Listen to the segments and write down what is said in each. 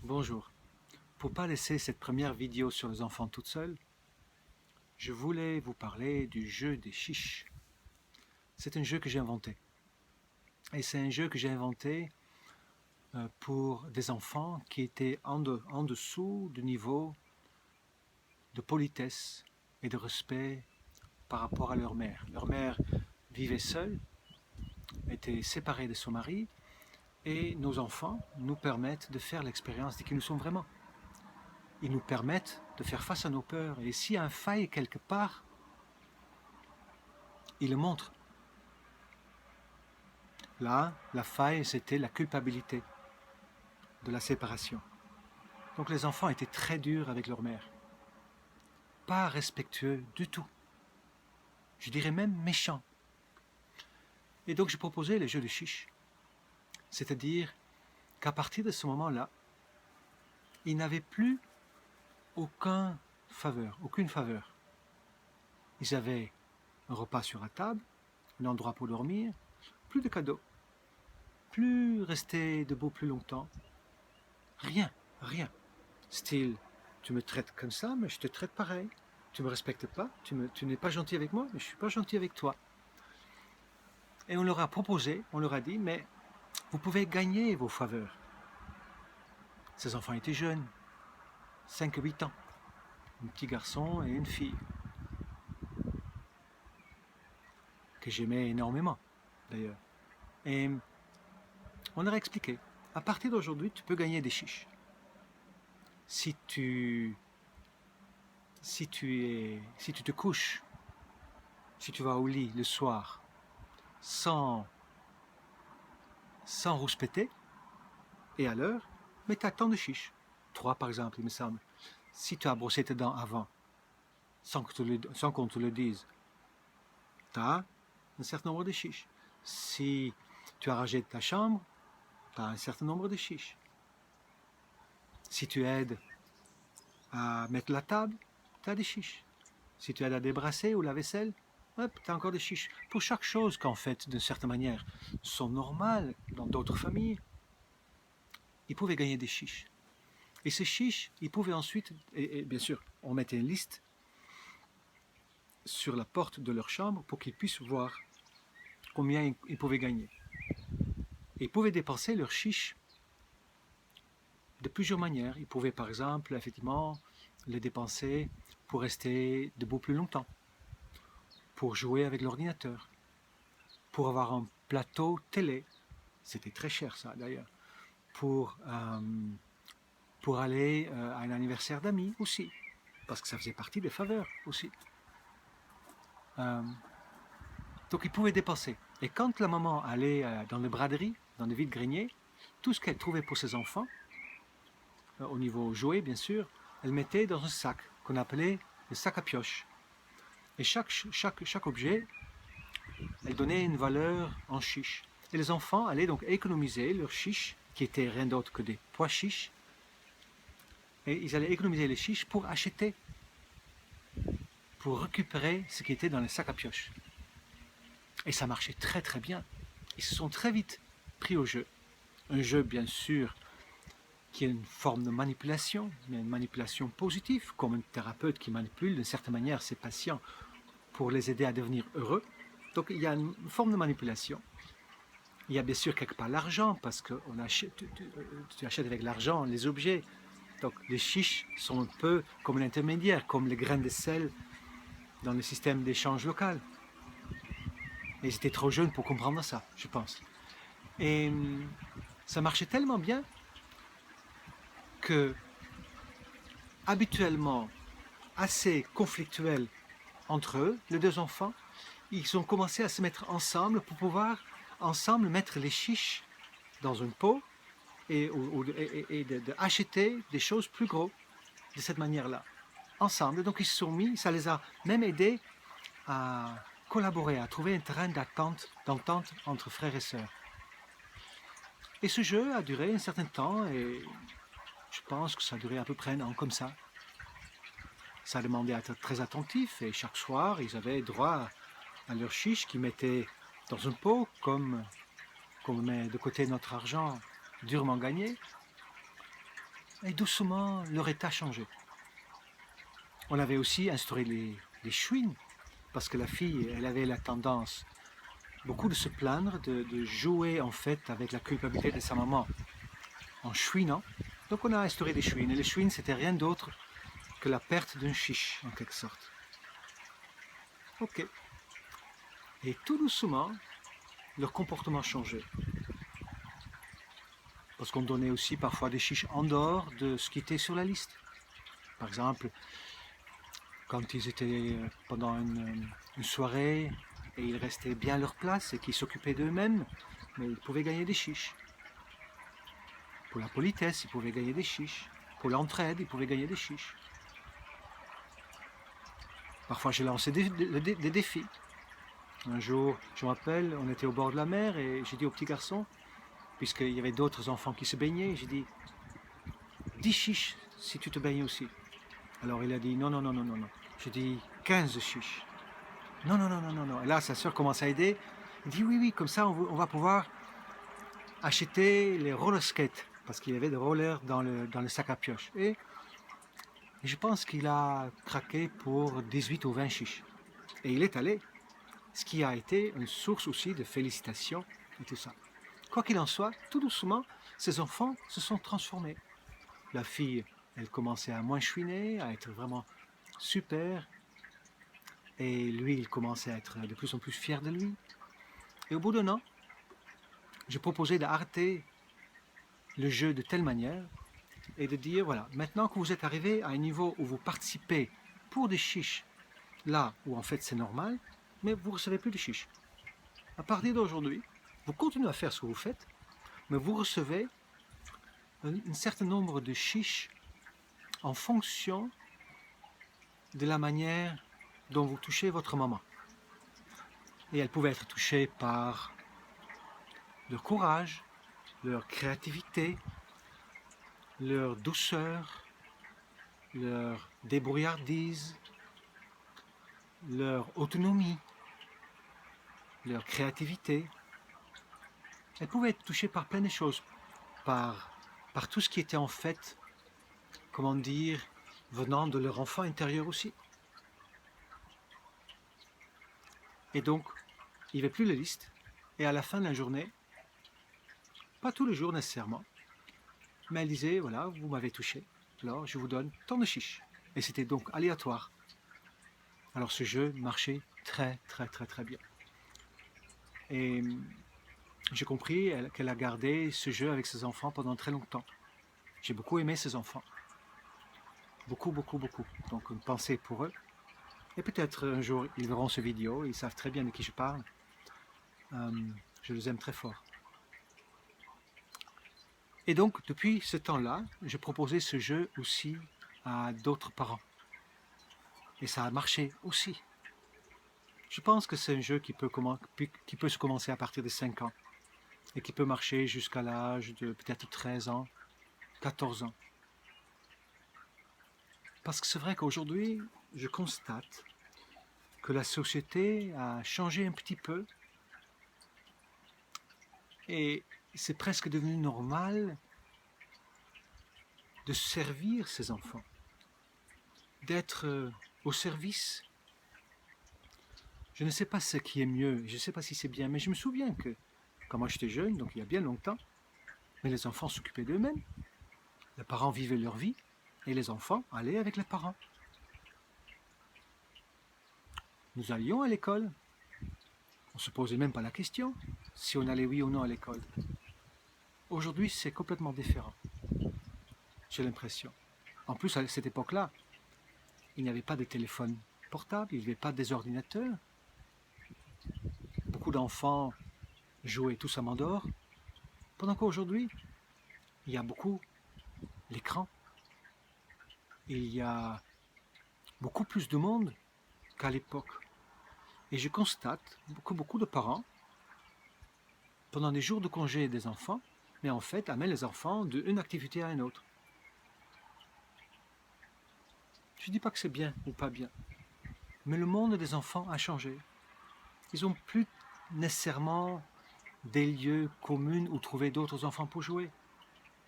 Bonjour. Pour ne pas laisser cette première vidéo sur les enfants toute seule, je voulais vous parler du jeu des chiches. C'est un jeu que j'ai inventé. Et c'est un jeu que j'ai inventé pour des enfants qui étaient en dessous du niveau de politesse et de respect par rapport à leur mère. Leur mère vivait seule, était séparée de son mari, et nos enfants nous permettent de faire l'expérience de qui nous sommes vraiment. Ils nous permettent de faire face à nos peurs. Et s'il y a un faille quelque part, ils le montrent. Là, la faille, c'était la culpabilité de la séparation. Donc les enfants étaient très durs avec leur mère. Pas respectueux du tout. Je dirais même méchants. Et donc j'ai proposé les jeux de chiche. C'est-à-dire qu'à partir de ce moment-là, ils n'avaient plus aucune faveur. Ils avaient un repas sur la table, un endroit pour dormir, plus de cadeaux, plus rester debout plus longtemps. Rien, rien. Style, tu me traites comme ça, mais je te traite pareil. Tu me respectes pas, tu n'es pas gentil avec moi, mais je suis pas gentil avec toi. Et on leur a proposé, on leur a dit, mais vous pouvez gagner vos faveurs. Ces enfants étaient jeunes, 5-8 ans, un petit garçon et une fille, que j'aimais énormément d'ailleurs. Et on leur a expliqué, à partir d'aujourd'hui, tu peux gagner des chiches. Si tu te couches, si tu vas au lit le soir sans rouspéter et à l'heure, mais tu as tant de chiches. 3 par exemple, il me semble. Si tu as brossé tes dents avant, sans qu'on te le dise, tu as un certain nombre de chiches. Si tu as rangé ta chambre, tu as un certain nombre de chiches. Si tu aides à mettre la table, tu as des chiches. Si tu aides à débrasser ou la vaisselle, hop, tu as encore des chiches. Pour chaque chose qu'en fait, d'une certaine manière, sont normales dans d'autres familles, ils pouvaient gagner des chiches. Et ces chiches, ils pouvaient ensuite, et bien sûr, on mettait une liste sur la porte de leur chambre pour qu'ils puissent voir combien ils pouvaient gagner. Et ils pouvaient dépenser leurs chiches de plusieurs manières. Ils pouvaient par exemple, effectivement, les dépenser pour rester debout plus longtemps, pour jouer avec l'ordinateur, pour avoir un plateau télé. C'était très cher ça d'ailleurs. Pour aller à un anniversaire d'amis aussi, parce que ça faisait partie des faveurs aussi. Donc ils pouvaient dépenser. Et quand la maman allait dans les braderies, dans les vides-greniers, tout ce qu'elle trouvait pour ses enfants, au niveau jouet bien sûr, elle mettait dans un sac qu'on appelait le sac à pioche. Et chaque objet, elle donnait une valeur en chiches. Et les enfants allaient donc économiser leurs chiches, qui étaient rien d'autre que des pois chiches, et ils allaient économiser les chiches pour acheter, pour récupérer ce qui était dans les sacs à pioche. Et ça marchait très très bien. Ils se sont très vite pris au jeu. Un jeu bien sûr qui est une forme de manipulation, mais une manipulation positive, comme un thérapeute qui manipule d'une certaine manière ses patients pour les aider à devenir heureux. Donc il y a une forme de manipulation. Il y a bien sûr quelque part l'argent, parce que tu achètes avec l'argent les objets. Donc les chiches sont un peu comme un intermédiaire, comme les grains de sel dans le système d'échange local. Et ils étaient trop jeunes pour comprendre ça, je pense. Et ça marchait tellement bien que, habituellement assez conflictuels entre eux, les deux enfants, ils ont commencé à se mettre ensemble pour pouvoir ensemble mettre les chiches dans une pot et d'acheter des choses plus grosses de cette manière-là, ensemble. Donc ils se sont mis, ça les a même aidés à collaborer, à trouver un terrain d'entente entre frères et sœurs. Et ce jeu a duré un certain temps et je pense que ça a duré à peu près un an comme ça. Ça demandait à être très attentif et chaque soir, ils avaient droit à leur chiche qu'ils mettaient dans un pot, comme on met de côté notre argent durement gagné. Et doucement, leur état changeait. On avait aussi instauré les chouines, parce que la fille, elle avait la tendance beaucoup de se plaindre, de jouer en fait avec la culpabilité de sa maman en chouinant. Donc on a instauré des chouines. Et les chouines, c'était rien d'autre que la perte d'un chiche, en quelque sorte. Ok. Et tout doucement, leur comportement changeait. Parce qu'on donnait aussi parfois des chiches en dehors de ce qui était sur la liste. Par exemple, quand ils étaient pendant une soirée et ils restaient bien à leur place et qu'ils s'occupaient d'eux-mêmes, mais ils pouvaient gagner des chiches. Pour la politesse, ils pouvaient gagner des chiches. Pour l'entraide, ils pouvaient gagner des chiches. Parfois, j'ai lancé des défis. Un jour, je me rappelle, on était au bord de la mer et j'ai dit au petit garçon, puisqu'il y avait d'autres enfants qui se baignaient, j'ai dit 10 chiches si tu te baignes aussi. Alors il a dit non, non, non, non, non, non. J'ai dit 15 chiches. Non, non, non, non, non, non. Et là, sa soeur commence à aider. Il dit oui, oui, comme ça, on va pouvoir acheter les roller skates. Parce qu'il y avait des rollers dans le sac à pioche. Et je pense qu'il a craqué pour 18 ou 20 chiches. Et il est allé. Ce qui a été une source aussi de félicitations et tout ça. Quoi qu'il en soit, tout doucement, ces enfants se sont transformés. La fille, elle commençait à moins chouiner, à être vraiment super. Et lui, il commençait à être de plus en plus fier de lui. Et au bout d'un an, je proposais d'arrêter le jeu de telle manière et de dire, voilà, maintenant que vous êtes arrivé à un niveau où vous participez pour des chiches, là où en fait c'est normal, mais vous ne recevez plus de chiches. À partir d'aujourd'hui, vous continuez à faire ce que vous faites, mais vous recevez un certain nombre de chiches en fonction de la manière dont vous touchez votre maman. Et elle pouvait être touchée par leur courage, leur créativité, leur douceur, leur débrouillardise, leur autonomie, leur créativité. Elle pouvait être touchée par plein de choses, par tout ce qui était en fait, comment dire, venant de leur enfant intérieur aussi. Et donc, il n'y avait plus de liste. Et à la fin de la journée, pas tous les jours nécessairement, mais elle disait, voilà, vous m'avez touché, alors je vous donne tant de chiches. Et c'était donc aléatoire. Alors ce jeu marchait très très très très bien. Et j'ai compris qu'elle a gardé ce jeu avec ses enfants pendant très longtemps. J'ai beaucoup aimé ses enfants. Beaucoup, beaucoup, beaucoup. Donc une pensée pour eux. Et peut-être un jour ils verront ce vidéo, ils savent très bien de qui je parle. Je les aime très fort. Et donc depuis ce temps-là, je proposais ce jeu aussi à d'autres parents. Et ça a marché aussi. Je pense que c'est un jeu qui peut se commencer à partir de 5 ans et qui peut marcher jusqu'à l'âge de peut-être 13 ans, 14 ans. Parce que c'est vrai qu'aujourd'hui, je constate que la société a changé un petit peu et c'est presque devenu normal de servir ces enfants, d'être au service. Je ne sais pas ce qui est mieux, je ne sais pas si c'est bien, mais je me souviens que quand moi j'étais jeune, donc il y a bien longtemps, mais les enfants s'occupaient d'eux-mêmes. Les parents vivaient leur vie et les enfants allaient avec les parents. Nous allions à l'école. On ne se posait même pas la question si on allait oui ou non à l'école. Aujourd'hui, c'est complètement différent. J'ai l'impression. En plus, à cette époque-là, il n'y avait pas de téléphone portable, il n'y avait pas des ordinateurs. Beaucoup d'enfants jouaient tous à main dehors. Pendant qu'aujourd'hui, il y a beaucoup l'écran. Il y a beaucoup plus de monde qu'à l'époque. Et je constate que beaucoup de parents, pendant des jours de congé des enfants, mais en fait amènent les enfants d'une activité à une autre. Je ne dis pas que c'est bien ou pas bien, mais le monde des enfants a changé. Ils n'ont plus nécessairement des lieux communs où trouver d'autres enfants pour jouer.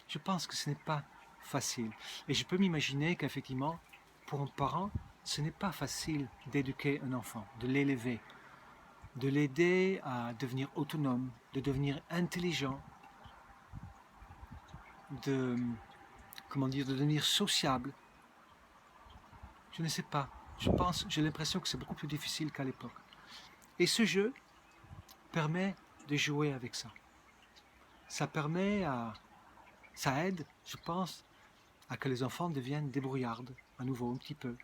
Je pense que ce n'est pas facile. Et je peux m'imaginer qu'effectivement, pour un parent, ce n'est pas facile d'éduquer un enfant, de l'élever, de l'aider à devenir autonome, de devenir intelligent, de, comment dire, de devenir sociable. Je ne sais pas. J'ai l'impression que c'est beaucoup plus difficile qu'à l'époque. Et ce jeu permet de jouer avec ça. Ça aide, je pense, à que les enfants deviennent débrouillards, à nouveau un petit peu,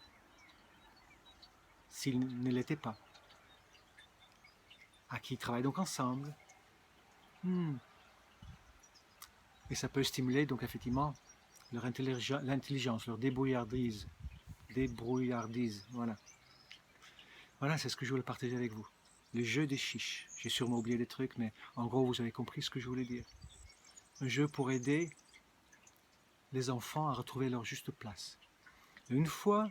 s'ils ne l'étaient pas. À qui ils travaillent donc ensemble. Et ça peut stimuler donc effectivement leur l'intelligence, leur débrouillardise. Voilà. Voilà, c'est ce que je voulais partager avec vous. Le jeu des chiches. J'ai sûrement oublié des trucs, mais en gros, vous avez compris ce que je voulais dire. Un jeu pour aider les enfants à retrouver leur juste place. Et une fois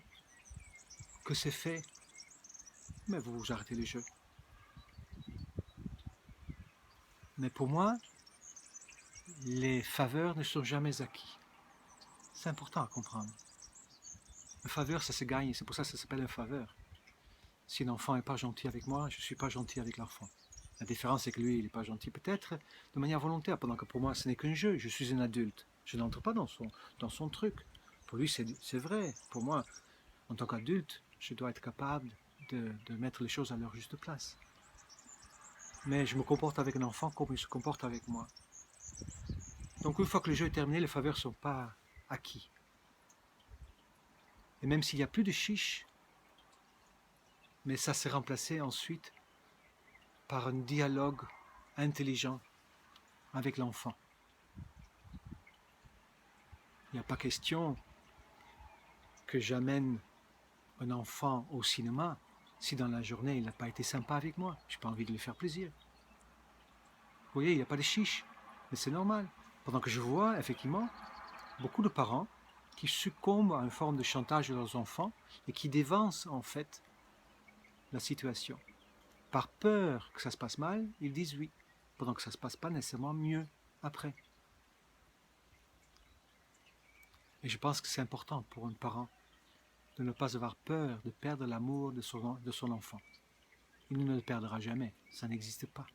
que c'est fait, mais vous arrêtez le jeu. Mais pour moi, les faveurs ne sont jamais acquis. C'est important à comprendre. Une faveur, ça se gagne, c'est pour ça que ça s'appelle une faveur. Si l'enfant n'est pas gentil avec moi, je ne suis pas gentil avec l'enfant. La différence, c'est que lui, il n'est pas gentil peut-être de manière volontaire, pendant que pour moi, ce n'est qu'un jeu. Je suis un adulte. Je n'entre pas dans son truc. Pour lui, c'est vrai. Pour moi, en tant qu'adulte, je dois être capable de mettre les choses à leur juste place. Mais je me comporte avec un enfant comme il se comporte avec moi. Donc une fois que le jeu est terminé, les faveurs ne sont pas acquis. Et même s'il n'y a plus de chiche, mais ça s'est remplacé ensuite par un dialogue intelligent avec l'enfant. Il n'y a pas question que j'amène un enfant au cinéma si dans la journée il n'a pas été sympa avec moi. Je n'ai pas envie de lui faire plaisir. Vous voyez, il n'y a pas de chiche, mais c'est normal. Pendant que je vois effectivement beaucoup de parents qui succombent à une forme de chantage de leurs enfants et qui dévancent en fait la situation. Par peur que ça se passe mal, ils disent oui, pendant que ça ne se passe pas nécessairement mieux après. Et je pense que c'est important pour un parent de ne pas avoir peur de perdre l'amour de son enfant. Il ne le perdra jamais, ça n'existe pas.